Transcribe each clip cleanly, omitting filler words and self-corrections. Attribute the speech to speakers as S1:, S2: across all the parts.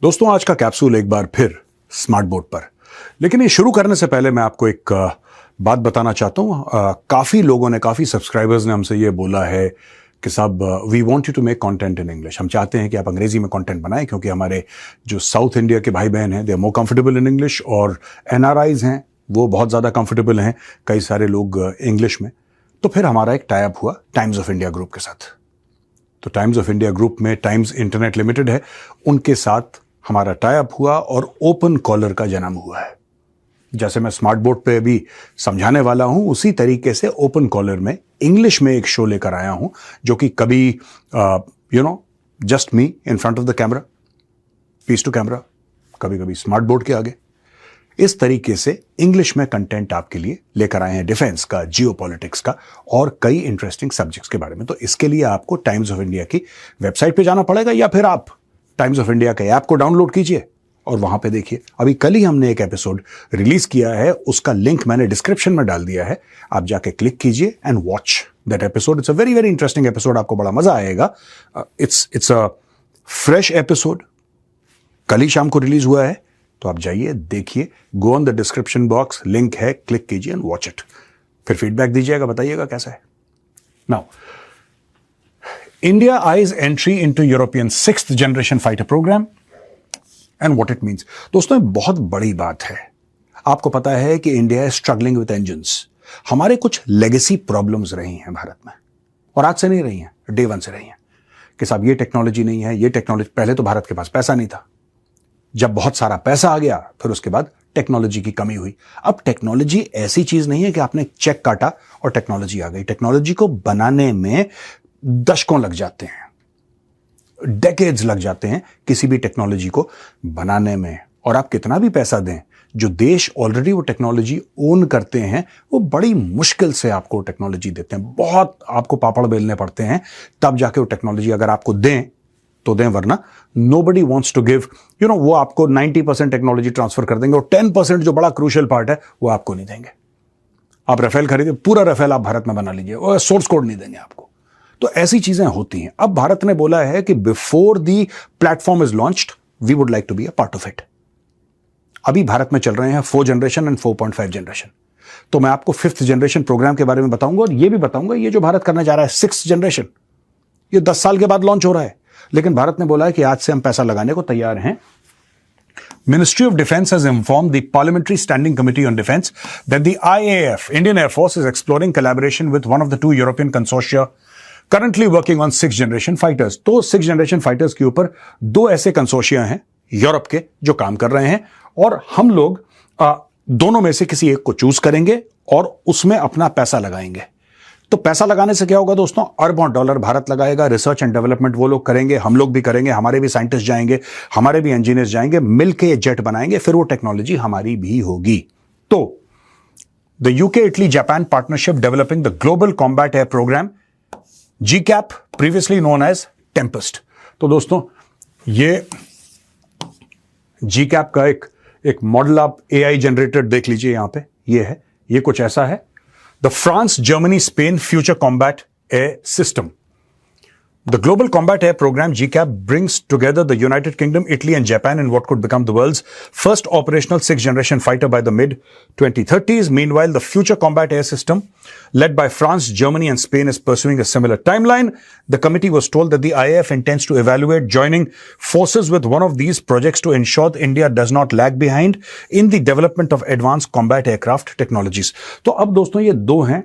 S1: दोस्तों, आज का कैप्सूल एक बार फिर स्मार्ट बोर्ड पर। लेकिन ये शुरू करने से पहले मैं आपको एक बात बताना चाहता हूँ। काफ़ी लोगों ने, काफ़ी सब्सक्राइबर्स ने हमसे ये बोला है कि साहब we want you to make content in English. हम चाहते हैं कि आप अंग्रेजी में कंटेंट बनाएं, क्योंकि हमारे जो साउथ इंडिया के भाई बहन हैं they are more comfortable in English, और एनआरआईज हैं वो बहुत ज़्यादा कंफर्टेबल हैं कई सारे लोग इंग्लिश में। तो फिर हमारा एक टाई अप हुआ टाइम्स ऑफ इंडिया ग्रुप के साथ। तो टाइम्स ऑफ इंडिया ग्रुप में टाइम्स इंटरनेट लिमिटेड है, उनके साथ हमारा टाई अप हुआ और ओपन कॉलर का जन्म हुआ है। जैसे मैं स्मार्ट बोर्ड पे भी समझाने वाला हूं, उसी तरीके से ओपन कॉलर में इंग्लिश में एक शो लेकर आया हूं, जो कि कभी just me in front of the camera, piece to camera, कभी कभी स्मार्ट बोर्ड के आगे। इस तरीके से इंग्लिश में कंटेंट आपके लिए लेकर आए हैं, डिफेंस का, जियोपॉलिटिक्स का और कई इंटरेस्टिंग सब्जेक्ट्स के बारे में। तो इसके लिए आपको टाइम्स ऑफ इंडिया की वेबसाइट पे जाना पड़ेगा, या फिर आप टाइम्स ऑफ इंडिया के ऐप को डाउनलोड कीजिए और वहां पे देखिए। अभी कल ही हमने एक एपिसोड रिलीज किया है, उसका लिंक मैंने डिस्क्रिप्शन में डाल दिया है, आप जाके क्लिक कीजिए and watch that episode. It's a very very interesting episode, आपको बड़ा मजा आएगा। इट्स अ फ्रेश एपिसोड, कल ही शाम को रिलीज हुआ है, तो आप जाइए देखिए, go on the description box, link है, क्लिक कीजिए एंड वॉच इट। फिर फीडबैक दीजिएगा, बताइएगा कैसा है। Now, India eyes entry into European 6th generation fighter program and what it means। दोस्तों, ये बहुत बड़ी बात है। आपको पता है कि India is struggling with engines। हमारे कुछ लेगेसी प्रॉब्लम्स रही हैं भारत में, और आज से नहीं रही हैं, डे वन से रही हैं कि साहब ये टेक्नोलॉजी नहीं है, ये टेक्नोलॉजी। पहले तो भारत के पास पैसा नहीं था, जब बहुत सारा पैसा आ गया फिर उसके बाद टेक्नोलॉजी की कमी हुई। अब टेक्नोलॉजी ऐसी चीज नहीं है कि आपने चेक काटा और टेक्नोलॉजी आ गई। टेक्नोलॉजी को बनाने में दशकों लग जाते हैं, डेकेड्स लग जाते हैं किसी भी टेक्नोलॉजी को बनाने में। और आप कितना भी पैसा दें, जो देश ऑलरेडी वो टेक्नोलॉजी ओन करते हैं वो बड़ी मुश्किल से आपको टेक्नोलॉजी देते हैं। बहुत आपको पापड़ बेलने पड़ते हैं, तब जाके वो टेक्नोलॉजी अगर आपको दें तो दें, वरना नोबडी वांट्स टू गिव, वो आपको 90% टेक्नोलॉजी ट्रांसफर कर देंगे और 10% जो बड़ा क्रूशियल पार्ट है वो आपको नहीं देंगे। आप राफेल खरीदे, पूरा राफेल आप भारत में बना लीजिए, और सोर्स कोड नहीं देंगे आपको। तो ऐसी चीजें होती हैं। अब भारत ने बोला है कि before the platform is launched we would like to be a part of it. अभी भारत में चल रहे हैं 4th जनरेशन एंड 4.5 जनरेशन। तो मैं आपको 5th जनरेशन प्रोग्राम के बारे में बताऊंगा, और यह भी बताऊंगा ये जो भारत करने जा रहा है 6th जनरेशन, ये 10 साल के बाद लॉन्च हो रहा है। लेकिन भारत ने बोला है कि आज से हम पैसा लगाने को तैयार हैं। Ministry of Defense has informed the Parliamentary Standing Committee on Defense that the IAF, Indian Air Force, is exploring collaboration with one of the 2 European consortia currently working on 6th generation fighters। तो 6th generation fighters के ऊपर 2 ऐसे कंसोर्शिया हैं Europe के जो काम कर रहे हैं, और हम लोग दोनों में से किसी एक को चूज करेंगे और उसमें अपना पैसा लगाएंगे। तो पैसा लगाने से क्या होगा दोस्तों? अरबों डॉलर भारत लगाएगा, रिसर्च एंड डेवलपमेंट वो लोग करेंगे, हम लोग भी करेंगे, हमारे भी साइंटिस्ट जाएंगे, हमारे भी इंजीनियर्स जाएंगे, मिलके ये जेट बनाएंगे, फिर वो टेक्नोलॉजी हमारी भी होगी। तो the UK Italy Japan partnership developing the Global Combat Air Programme GCAP, previously known as Tempest. तो दोस्तों, ये GCAP का एक मॉडल आप AI जनरेटेड देख लीजिए, यहां पे ये है, ये कुछ ऐसा है। The France, Germany, Spain Future Combat Air System। The Global Combat Air Program GCAP brings together the United Kingdom, Italy and Japan in what could become the world's first operational 6th generation fighter by the mid-2030s. Meanwhile, the Future Combat Air System led by France, Germany and Spain is pursuing a similar timeline. The committee was told that the IAF intends to evaluate joining forces with one of these projects to ensure that India does not lag behind in the development of advanced combat aircraft technologies। तो अब दोस्तों ये 2 हैं,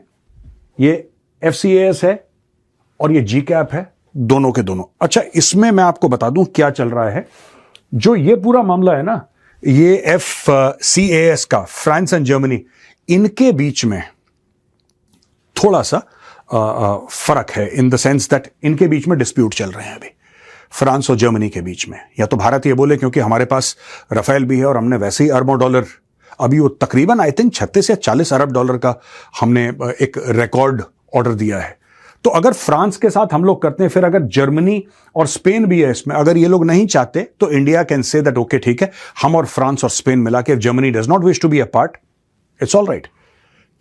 S1: ये FCAS है और ये GCAP है, दोनों के दोनों। अच्छा, इसमें मैं आपको बता दूं क्या चल रहा है। जो ये पूरा मामला है ना, ये FCAS का, फ्रांस एंड जर्मनी, इनके बीच में थोड़ा सा फर्क है, इन द सेंस दैट इनके बीच में डिस्प्यूट चल रहे हैं अभी, फ्रांस और जर्मनी के बीच में। या तो भारत ये बोले क्योंकि हमारे पास राफेल भी है और हमने वैसे ही अरबों डॉलर, अभी वो तकरीबन आई थिंक 36 या 40 अरब डॉलर का हमने एक रिकॉर्ड ऑर्डर दिया है। तो अगर फ्रांस के साथ हम लोग करते हैं, फिर अगर जर्मनी और स्पेन भी है इसमें, अगर ये लोग नहीं चाहते तो India can say that okay ठीक है, हम और फ्रांस और स्पेन मिला के, Germany does not wish to be a part, it's all right.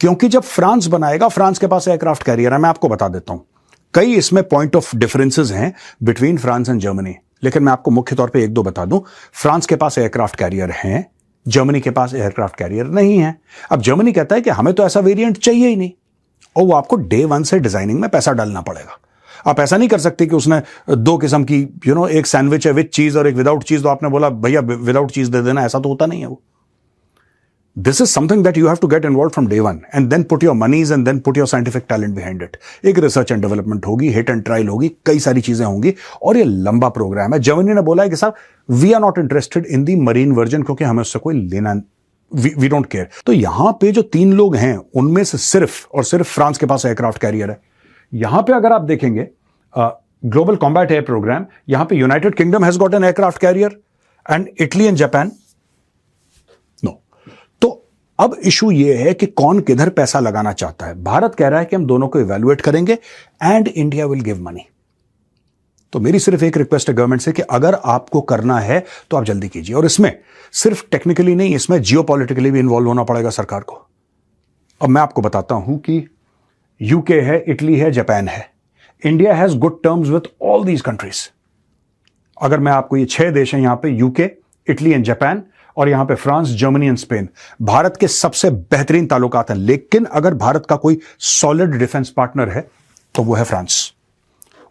S1: क्योंकि जब फ्रांस बनाएगा, फ्रांस के पास एयरक्राफ्ट कैरियर है, मैं आपको बता देता हूं, कई इसमें पॉइंट ऑफ डिफरेंसेस हैं बिटवीन फ्रांस एंड जर्मनी। लेकिन मैं आपको मुख्य तौर पे एक दो बता दूं। फ्रांस के पास एयरक्राफ्ट कैरियर हैं, जर्मनी के पास एयरक्राफ्ट कैरियर नहीं है। अब जर्मनी कहता है कि हमें तो ऐसा वेरिएंट चाहिए ही नहीं, और वो आपको डे वन से डिजाइनिंग में पैसा डालना पड़ेगा। आप ऐसा नहीं कर सकते कि उसने दो किस्म की एक सैंडविच है विद चीज और एक विदाउट चीज, तो आपने बोला भैया विदाउट चीज दे देना, ऐसा तो होता नहीं है वो। This is something that you have to get involved from day one and then put your monies and then put your scientific talent behind it. एक रिसर्च एंड डेवलपमेंट होगी, हिट एंड ट्रायल होगी, कई सारी चीजें होंगी, और ये लंबा प्रोग्राम है। जर्मनी ने बोला है कि साहब we are not interested in the marine version, क्योंकि हमें उससे कोई लेना, वी डोंट केयर। तो यहां पे जो 3 लोग हैं उनमें से सिर्फ और सिर्फ फ्रांस के पास एयरक्राफ्ट कैरियर है। यहां पे अगर आप देखेंगे ग्लोबल कॉम्बैट एयर प्रोग्राम, यहां पे United Kingdom has got an aircraft carrier and Italy and Japan no. तो अब इशू यह है कि कौन किधर पैसा लगाना चाहता है। भारत कह रहा है कि हम दोनों को इवैल्यूएट करेंगे and India will give money. तो मेरी सिर्फ एक रिक्वेस्ट है गवर्नमेंट से कि अगर आपको करना है तो आप जल्दी कीजिए, और इसमें सिर्फ टेक्निकली नहीं, इसमें जियोपॉलिटिकली भी इन्वॉल्व होना पड़ेगा सरकार को। अब मैं आपको बताता हूं कि यूके है, इटली है, जापान है, India has good terms with all these countries. अगर मैं आपको ये 6 देश हैं, यहां पे यूके, इटली एंड जापान, और यहां पे France, Germany and Spain, Bharat के सबसे बेहतरीन ताल्लुकात हैं। लेकिन अगर भारत का कोई सॉलिड डिफेंस पार्टनर है तो वो है फ्रांस।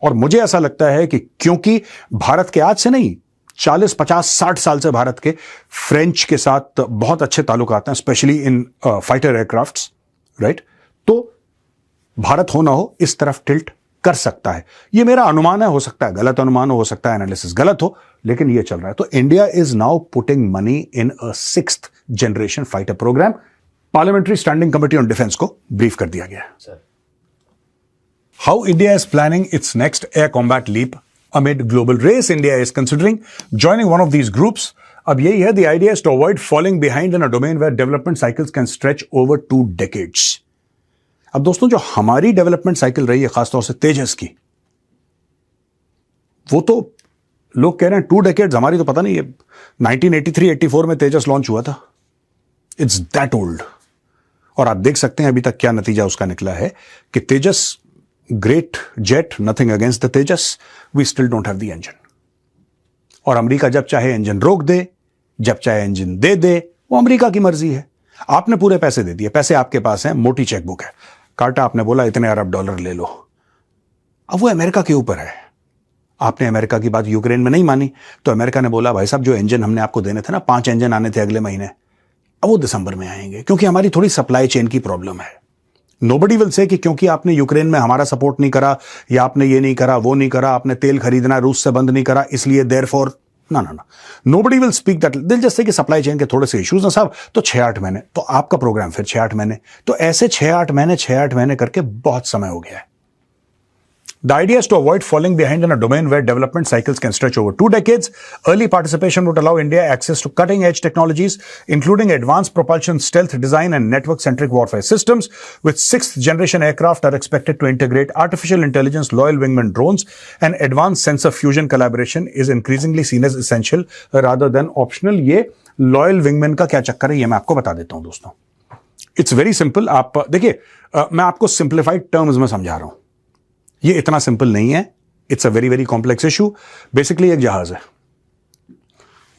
S1: और मुझे ऐसा लगता है कि क्योंकि भारत के आज से नहीं 40, 50, 60 साल से भारत के फ्रेंच के साथ बहुत अच्छे ताल्लुकात हैं, specially in fighter aircrafts, right? तो भारत हो ना हो इस तरफ टिल्ट कर सकता है। ये मेरा अनुमान है, हो सकता है गलत अनुमान हो सकता है एनालिसिस गलत हो, लेकिन ये चल रहा है। तो India is now putting money in a 6th generation fighter programme. Parliamentary standing committee on defence को ब्रीफ कर दिया गया है। How India is planning its next air combat leap amid global race India is considering joining one of these groups. अब यही है, the idea is to avoid falling behind in a domain where development cycles can stretch over 2 decades. अब दोस्तों जो हमारी development cycle रही है खासतौर से तेजस की, वो तो लोग कह रहे हैं 2 decades, हमारी तो पता नहीं है 1983-84 में तेजस लॉन्च हुआ था। It's that old. और आप देख सकते हैं अभी तक क्या नतीजा उसका निकला है कि Tejas great jet, nothing against the Tejas, we still don't have the engine. और अमेरिका जब चाहे इंजन रोक दे, जब चाहे इंजन दे दे, वो अमेरिका की मर्जी है। आपने पूरे पैसे दे दिए, पैसे आपके पास हैं, मोटी चेकबुक है, काटा, आपने बोला इतने अरब डॉलर ले लो। अब वो अमेरिका के ऊपर है। आपने अमेरिका की बात यूक्रेन में नहीं मानी, तो अमेरिका ने बोला भाई साहब जो इंजन हमने आपको देने थे ना, 5 इंजन आने थे अगले महीने, अब वो दिसंबर में आएंगे, क्योंकि हमारी थोड़ी सप्लाई चेन की प्रॉब्लम है। नोबडी विल से कि क्योंकि आपने यूक्रेन में हमारा सपोर्ट नहीं करा, या आपने ये नहीं करा, वो नहीं करा, आपने तेल खरीदना रूस से बंद नहीं करा, इसलिए देयरफॉर ना। Nobody will speak that. दिल जैसे कि सप्लाई चेन के थोड़े से इश्यूज ना साहब, तो 6-8 महीने, तो आपका प्रोग्राम फिर 6-8 महीने, तो ऐसे 6-8 महीने करके बहुत समय हो गया है। The idea is to avoid falling behind in a domain where development cycles can stretch over 2 decades. Early participation would allow India access to cutting-edge technologies, including advanced propulsion, stealth design, and network-centric warfare systems. With 6th-generation aircraft are expected to integrate artificial intelligence, loyal wingman drones, and advanced sensor fusion. Collaboration is increasingly seen as essential rather than optional. ये loyal wingman का क्या चक्कर है, ये मैं आपको बता देता हूं दोस्तों। It's very simple. आप देखिए, मैं आपको simplified terms में समझा रहा हूं। ये इतना सिंपल नहीं है, it's a very very complex issue. Basically एक जहाज है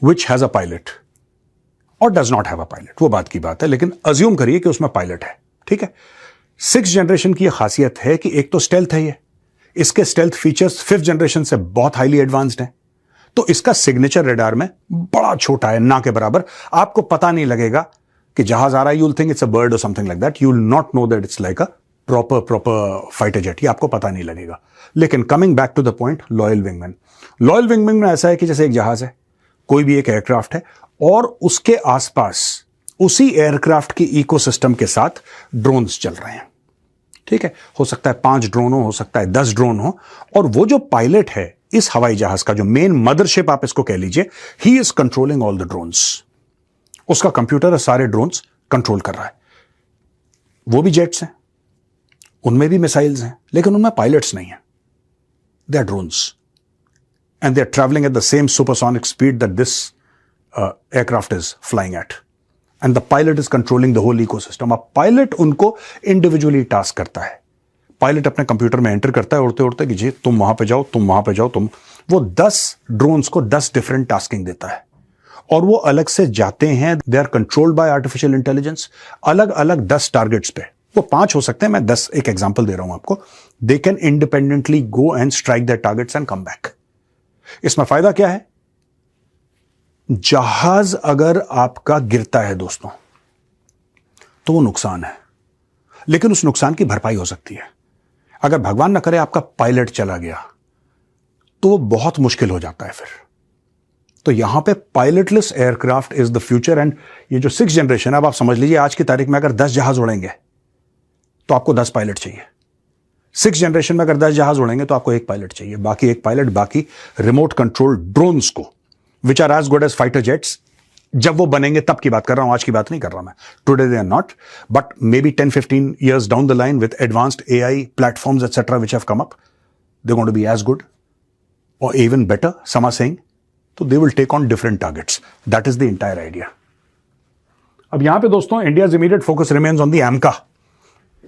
S1: विच हैज अ पायलट और does not have a pilot, वो बात की बात है, लेकिन अज्यूम करिए कि उसमें पायलट है, ठीक है। 6th जनरेशन की खासियत है कि एक तो स्टेल्थ है, ये इसके स्टेल्थ फीचर्स 5th जनरेशन से बहुत हाईली एडवांस्ड हैं। तो इसका सिग्नेचर रेडार में बड़ा छोटा है, ना के बराबर। आपको पता नहीं लगेगा कि जहाज आ रहा है, you'll think it's a bird और something like that, you will not know that it's like a proper fighter jet, ये आपको पता नहीं लगेगा। लेकिन coming back to the point, loyal wingman में ऐसा है कि जैसे एक जहाज है, कोई भी एक एयरक्राफ्ट है, और उसके आसपास उसी एयरक्राफ्ट की इकोसिस्टम के साथ ड्रोन्स चल रहे हैं, ठीक है। हो सकता है 5 ड्रोन हो सकता है 10 ड्रोन हो, और वो जो पायलट है इस हवाई जहाज का, जो मेन मदरशिप आप इसको कह लीजिए, he is controlling all the drones. उसका कंप्यूटर सारे ड्रोन्स कंट्रोल कर रहा है। वो भी जेट्स हैं, उनमें भी मिसाइल्स हैं, लेकिन उनमें पायलट्स नहीं है। They are drones and they are travelling at the same supersonic speed that this aircraft is flying at, and the pilot is controlling the whole ecosystem. अब पायलट उनको इंडिविजुअली टास्क करता है। Pilot अपने computer में enter करता है उड़ते उड़ते कि जी तुम वहां पे जाओ, तुम वहां पे जाओ, तुम वो 10 ड्रोन्स को 10 डिफरेंट टास्किंग देता है और वो अलग से जाते हैं, they are controlled by artificial intelligence, अलग अलग 10 टारगेट्स पे। वो 5 हो सकते हैं, मैं 10 एक एग्जांपल दे रहा हूं आपको। They can independently go and strike that targets and come back. इसमें फायदा क्या है? जहाज अगर आपका गिरता है दोस्तों तो वो नुकसान है, लेकिन उस नुकसान की भरपाई हो सकती है। अगर भगवान ना करे आपका पायलट चला गया तो वो बहुत मुश्किल हो जाता है फिर। तो यहां पे पायलटलेस aircraft is the future. And ये जो 6th जनरेशन, अब आप समझ लीजिए आज की तारीख में अगर 10 जहाज उड़ेंगे तो आपको 10 पायलट चाहिए। 6th जनरेशन में अगर 10 जहाज उड़ेंगे तो आपको एक पायलट चाहिए, बाकी एक पायलट, बाकी रिमोट कंट्रोल ड्रोन्स को, which are as good as fighter jets. जब वो बनेंगे तब की बात कर रहा हूं, आज की बात नहीं कर रहा मैं। Today they are not, but maybe 10-15 years down the line with advanced AI platforms etcetera which have come up, they going to be as good और even better, some are saying. तो they will take on different targets. That is the entire idea. अब यहां पे दोस्तों India's immediate focus remains on the AMCA.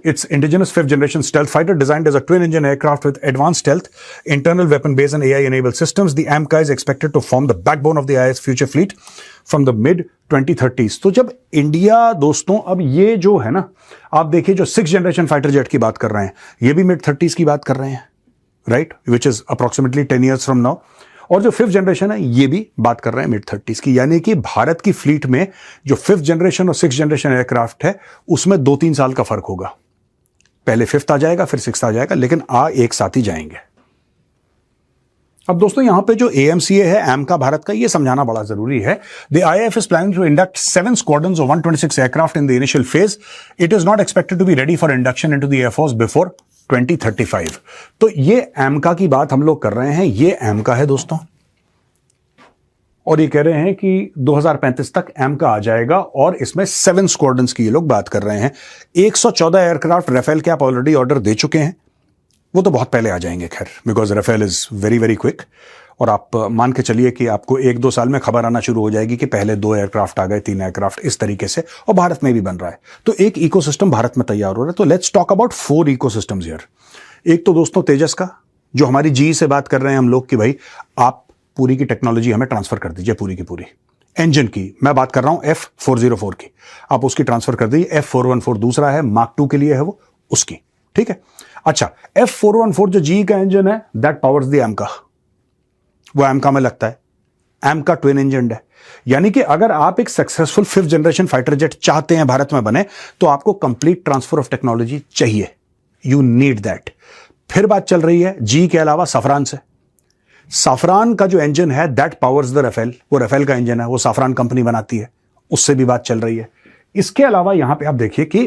S1: Its indigenous 5th generation stealth fighter designed as a twin engine aircraft with advanced stealth, internal weapon base and AI enabled systems. The AMCA is expected to form the backbone of the IS future fleet from the mid 2030s. तो जब India दोस्तों, अब ये जो है ना, आप देखिए जो 6th जनरेशन फाइटर जेट की बात कर रहे हैं, ये भी mid 30s की बात कर रहे हैं, right, which is approximately 10 years from now. और जो 5th जनरेशन है ये भी बात कर रहे हैं mid 30s की, यानी कि भारत की फ्लीट में जो 5th जनरेशन और 6th जनरेशन एयरक्राफ्ट है उसमें 2-3 साल का फर्क होगा। पहले 5th आ जाएगा, फिर 6th आ जाएगा, लेकिन एक साथ ही जाएंगे। अब दोस्तों यहां पे जो AMCA है, AMCA भारत का, ये समझाना बड़ा जरूरी है। The IAF is planning to induct 7 squadrons of 126 aircraft in the initial phase. It is not expected to be ready for induction into the Air Force before 2035. तो ये AMCA की बात हम लोग कर रहे हैं, ये AMCA है दोस्तों, और ये कह रहे हैं कि 2035 तक AMCA आ जाएगा और इसमें 7 स्क्वाड्रन्स की ये लोग बात कर रहे हैं। 114 एयरक्राफ्ट राफेल के आप ऑलरेडी ऑर्डर दे चुके हैं, वो तो बहुत पहले आ जाएंगे खैर, because Rafale is very very quick. और आप मान के चलिए कि आपको 1-2 साल में खबर आना शुरू हो जाएगी कि पहले 2 एयरक्राफ्ट आ गए, 3 एयरक्राफ्ट, इस तरीके से, और भारत में भी बन रहा है। तो एक इकोसिस्टम भारत में तैयार हो रहा है। तो let's talk about 4 ecosystems here. एक तो दोस्तों तेजस का, जो हमारी GE से बात कर रहे हैं हम लोग कि भाई आप पूरी की टेक्नोलॉजी हमें ट्रांसफर कर दीजिए, पूरी की पूरी। इंजन की मैं बात कर रहा हूं F404 की, आप उसकी ट्रांसफर कर दीजिए। F414 दूसरा है, Mark 2 के लिए है वो, उसकी, ठीक है। अच्छा, F414 जो GE का इंजन है, दैट पावर्स द AMCA, वो AMCA में लगता है। AMCA ट्विन इंजन है, यानी कि अगर आप एक successful 5th generation fighter jet चाहते हैं भारत में बने, तो आपको कंप्लीट ट्रांसफर ऑफ टेक्नोलॉजी चाहिए, यू नीड दैट। फिर बात चल रही है GE के अलावा सफरान से। साफरान का जो इंजन है दैट पावर्स द राफेल, वो राफेल का इंजन है, वो साफरान कंपनी बनाती है, उससे भी बात चल रही है। इसके अलावा यहां पे आप देखिए कि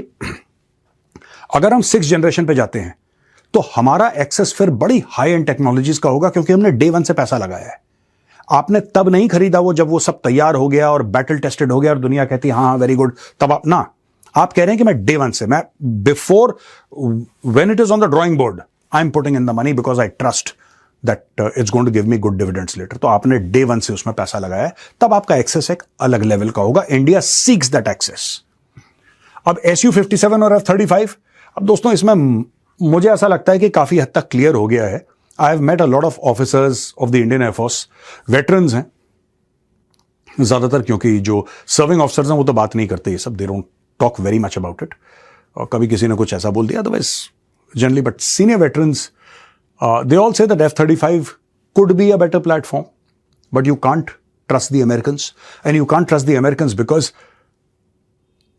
S1: अगर हम 6th जनरेशन पे जाते हैं तो हमारा एक्सेस फिर बड़ी हाई एंड टेक्नोलॉजीज का होगा, क्योंकि हमने डे 1 से पैसा लगाया है। आपने तब नहीं खरीदा वो जब वो सब तैयार हो गया और बैटल टेस्टेड हो गया और दुनिया कहती है हाँ वेरी गुड, तब आप ना, आप कह रहे हैं कि मैं डे 1 से, मैं before when it is on the drawing board I am putting in the money because I trust that it's going to give me good dividends later. तो आपने डे 1 से उसमें पैसा लगाया है, तब आपका एक्सेस एक अलग लेवल का होगा। India seeks that access. अब Su-57 और F-35, अब दोस्तों इसमें मुझे ऐसा लगता है कि काफी हद तक क्लियर हो गया है। I have met a lot of officers of the Indian air force, veterans हैं ज्यादातर, क्योंकि जो सर्विंग ऑफिसर्स हैं वो तो बात नहीं करते ये सब, they don't talk very much about it, और कभी किसी ने कुछ ऐसा बोल दिया otherwise generally, but senior veterans they all say that F-35 could be a better platform, but you can't trust the Americans, and you can't trust the Americans because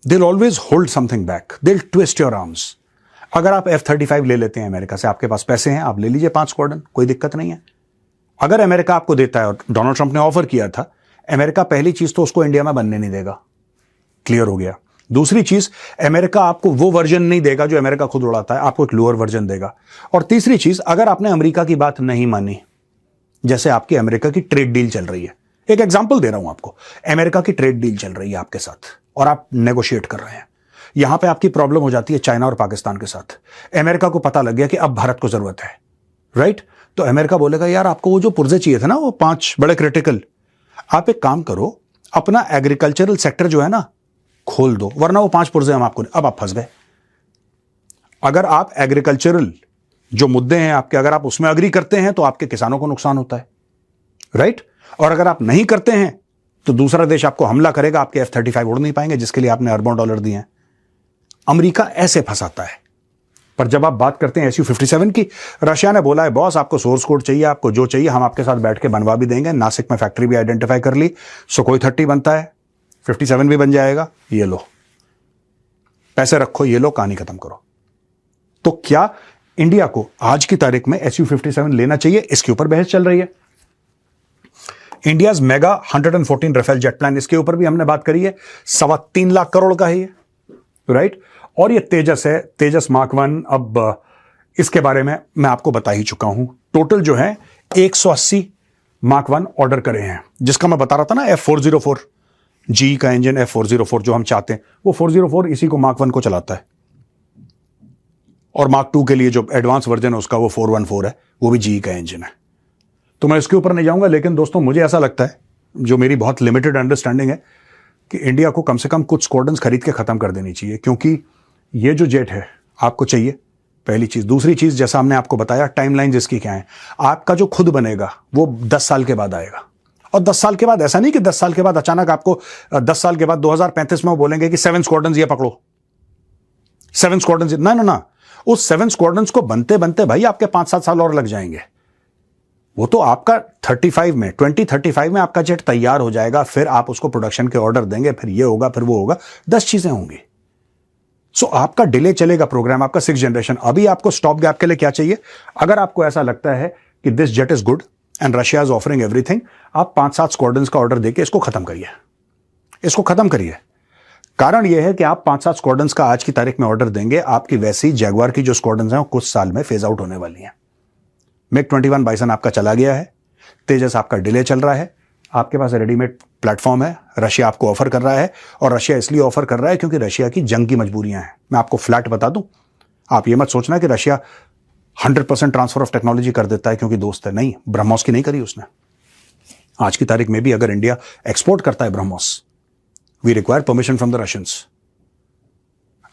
S1: they'll always hold something back. They'll twist your arms. अगर आप F-35 ले लेते हैं America से, आपके पास पैसे हैं, आप ले लीजिए 5 स्क्वाड्रन, कोई दिक्कत नहीं है। अगर अमेरिका आपको देता है, और डोनाल्ड ट्रंप ने ऑफर किया था, अमेरिका पहली चीज तो उसको इंडिया में बनने नहीं देगा, क्लियर हो गया। दूसरी चीज, अमेरिका आपको वो वर्जन नहीं देगा जो अमेरिका खुद उड़ाता है, आपको एक लोअर वर्जन देगा। और तीसरी चीज, अगर आपने अमेरिका की बात नहीं मानी, जैसे आपकी अमेरिका की ट्रेड डील चल रही है, एक एग्जांपल दे रहा हूं आपको, अमेरिका की ट्रेड डील चल रही है आपके साथ और आप नेगोशिएट कर रहे हैं, यहां पे आपकी प्रॉब्लम हो जाती है चाइना और पाकिस्तान के साथ। अमेरिका को पता लग गया कि अब भारत को जरूरत है, राइट? तो अमेरिका बोलेगा यार आपको वो जो पुर्जे चाहिए थे ना, वो 5 बड़े क्रिटिकल, आप एक काम करो, अपना एग्रीकल्चरल सेक्टर जो है ना खोल दो, वरना वो 5 पुर्जे हम आपको, अब आप फंस गए। अगर आप एग्रीकल्चरल जो मुद्दे हैं आपके, अगर आप उसमें अग्री करते हैं तो आपके किसानों को नुकसान होता है, राइट? और अगर आप नहीं करते हैं तो दूसरा देश आपको हमला करेगा, आपके F-35 उड़ नहीं पाएंगे जिसके लिए आपने अरबों डॉलर दिए हैं। अमेरिका ऐसे फंसाता है। पर जब आप बात करते हैं Su-57 की, रशिया ने बोला है बॉस आपको सोर्स कोड चाहिए, आपको जो चाहिए हम आपके साथ बैठ के बनवा भी देंगे। नासिक में फैक्ट्री भी आइडेंटिफाई कर ली, सुखोई 30 बनता है, 57 भी बन जाएगा, ये लो पैसे रखो, ये लो कहानी खत्म करो। तो क्या इंडिया को आज की तारीख में Su-57 लेना चाहिए? इसके ऊपर बहस चल रही है। India's mega 114 Rafale jet plan, इसके ऊपर भी हमने बात करी है, 3.25 लाख करोड़ का है ये, राइट? और ये तेजस है, तेजस मार्क 1। अब इसके बारे में मैं आपको बता ही चुका हूं। टोटल जो है 180 मार्क 1 ऑर्डर करे हैं, जिसका मैं बता रहा था ना F404 जी का इंजन, F404 जो हम चाहते हैं, वो 404 इसी को मार्क 1 को चलाता है। और मार्क 2 के लिए जो एडवांस वर्जन है उसका वो 414 है, वो भी जी का इंजन है। तो मैं इसके ऊपर नहीं जाऊंगा, लेकिन दोस्तों मुझे ऐसा लगता है, जो मेरी बहुत लिमिटेड अंडरस्टैंडिंग है, कि इंडिया को कम से कम कुछ स्क्वाड्रन्स खरीद के खत्म कर देनी चाहिए, क्योंकि ये जो जेट है आपको चाहिए, पहली चीज। दूसरी चीज, जैसा हमने आपको बताया, टाइमलाइन जिसकी क्या है, आपका जो खुद बनेगा वो 10 साल के बाद आएगा। और 10 साल के बाद ऐसा नहीं कि 10 साल के बाद अचानक आपको 10 साल के बाद 2035 में वो बोलेंगे कि 7 स्क्वाड्रन्स ये पकड़ो, 7 स्क्वाड्रन्स। ना ना ना, उस 7 स्क्वाड्रन्स को बनते बनते भाई आपके 5-7 साल और लग जाएंगे। वो तो आपका 2035 में आपका जेट तैयार हो जाएगा, फिर आप उसको प्रोडक्शन के ऑर्डर देंगे, फिर ये होगा, फिर वो होगा, 10 चीजें होंगी। सो आपका डिले चलेगा प्रोग्राम, आपका 6th जनरेशन। अभी आपको स्टॉप गैप के लिए क्या चाहिए? अगर आपको ऐसा लगता है कि this jet is good and Russia is offering everything, आप 5-7 स्क्वाड्रन्स का ऑर्डर देके इसको खत्म करिए, इसको खत्म करिए। कारण यह है कि आप 5-7 स्क्वाड्रन्स का आज की तारीख में ऑर्डर देंगे, आपकी वैसी जैगुआर की जो स्क्वाड्रन्स हैं वो कुछ साल में फेज आउट होने वाली हैं। MiG-21 बाइसन आपका चला गया है, तेजस आपका डिले चल रहा है, आपके पास रेडीमेड प्लेटफॉर्म है, रशिया आपको ऑफर कर रहा है। और रशिया इसलिए ऑफर कर रहा है क्योंकि रशिया की जंग की मजबूरियां हैं। मैं आपको फ्लैट बता दूं, आप ये मत सोचना कि रशिया 100% ट्रांसफर ऑफ टेक्नोलॉजी कर देता है क्योंकि दोस्त है, नहीं। ब्रह्मोस की नहीं करी उसने। आज की तारीख में भी अगर इंडिया एक्सपोर्ट करता है BrahMos, we require permission from the Russians.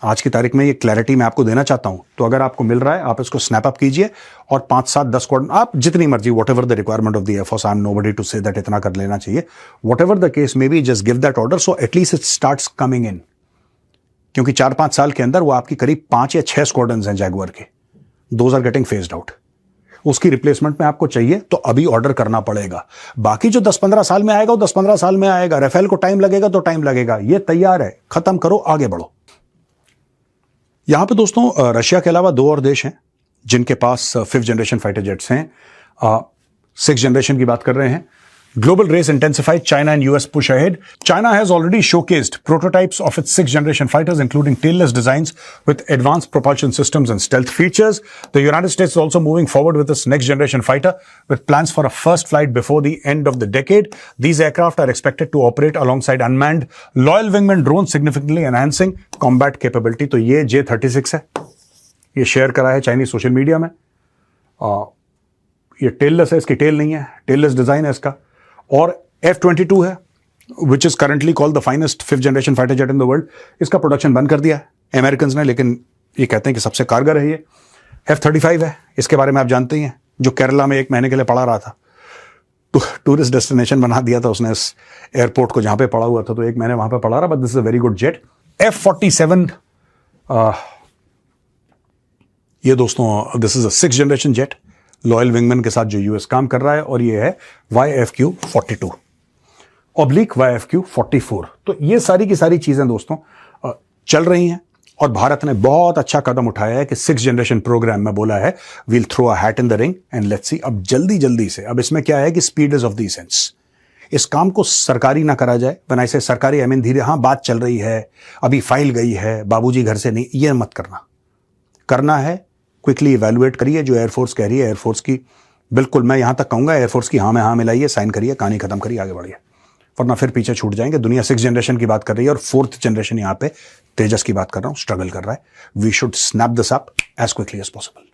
S1: आज की तारीख में ये क्लैरिटी मैं आपको देना चाहता हूं। तो अगर आपको मिल रहा है, आप इसको स्नैप अप कीजिए और 5-7-10 स्क्वाड्रन, आप जितनी मर्जी, whatever the requirement of the air force, I am nobody to say that इतना कर लेना चाहिए, whatever the case may be, just give that order so at least it starts coming in. क्योंकि 4-5 साल के अंदर वो आपकी करीब 5 या 6 स्क्वाड्रन्स हैं जैगुआर के, those are getting phased out. उसकी रिप्लेसमेंट में आपको चाहिए तो अभी ऑर्डर करना पड़ेगा। बाकी जो 10-15 साल में आएगा वो 10-15 साल में आएगा। राफेल को टाइम लगेगा तो टाइम लगेगा, ये तैयार है, खत्म करो, आगे बढ़ो। यहां पे दोस्तों रशिया के अलावा 2 और देश हैं जिनके पास 5th जनरेशन फाइटर जेट्स हैं। 6th जनरेशन की बात कर रहे हैं। Global race intensified, China and US push ahead. China has already showcased prototypes of its 6th generation fighters, including tailless designs with advanced propulsion systems and stealth features. The United States is also moving forward with its next generation fighter with plans for a first flight before the end of the decade. These aircraft are expected to operate alongside unmanned loyal wingman drones, significantly enhancing combat capability. तो ये J-36 है, ये share करा है Chinese social media में। ये tailless है, इसकी टेल नहीं है, टेललेस डिजाइन है इसका। और F-22 है, which is currently called the finest 5th generation fighter jet in the world. इसका प्रोडक्शन बंद कर दिया है अमेरिकन ने, लेकिन ये कहते हैं कि सबसे कारगर है ये। F-35 है, इसके बारे में आप जानते ही हैं, जो केरला में 1 महीने के लिए पड़ा रहा था, टूरिस्ट डेस्टिनेशन बना दिया था उसने इस एयरपोर्ट को, जहां पे पड़ा हुआ था, तो 1 महीने वहां पे पड़ा रहा। But this is a very good jet. F-47 ये दोस्तों this is a 6th generation jet, loyal wingman के साथ जो यूएस काम कर रहा है, और ये है YFQ-42 ऑब्लिक YFQ-44। तो ये सारी की सारी चीजें दोस्तों चल रही हैं, और भारत ने बहुत अच्छा कदम उठाया है कि 6th जनरेशन प्रोग्राम में बोला है we'll throw a hat in the ring and let's see. अब जल्दी से, अब इसमें क्या है कि speed is of the essence. इस काम को सरकारी ना करा जाए, बनाई से सरकारी, आई मीन धीरे, हाँ बात चल रही है, अभी फाइल गई है, बाबूजी घर से नहीं, ये मत करना है क्विकली इवैल्यूएट करिए। जो एयरफोर्स कह रही है, एयरफोर्स की बिल्कुल, मैं यहां तक कहूंगा एयरफोर्स की हाँ में हाँ मिलाइए, साइन करिए, कहानी खत्म करिए, आगे बढ़िए, वरना फिर पीछे छूट जाएंगे। दुनिया 6th जनरेशन की बात कर रही है और 4th जनरेशन यहां पे तेजस की बात कर रहा हूं, स्ट्रगल कर रहा है। We should snap this up as quickly as possible.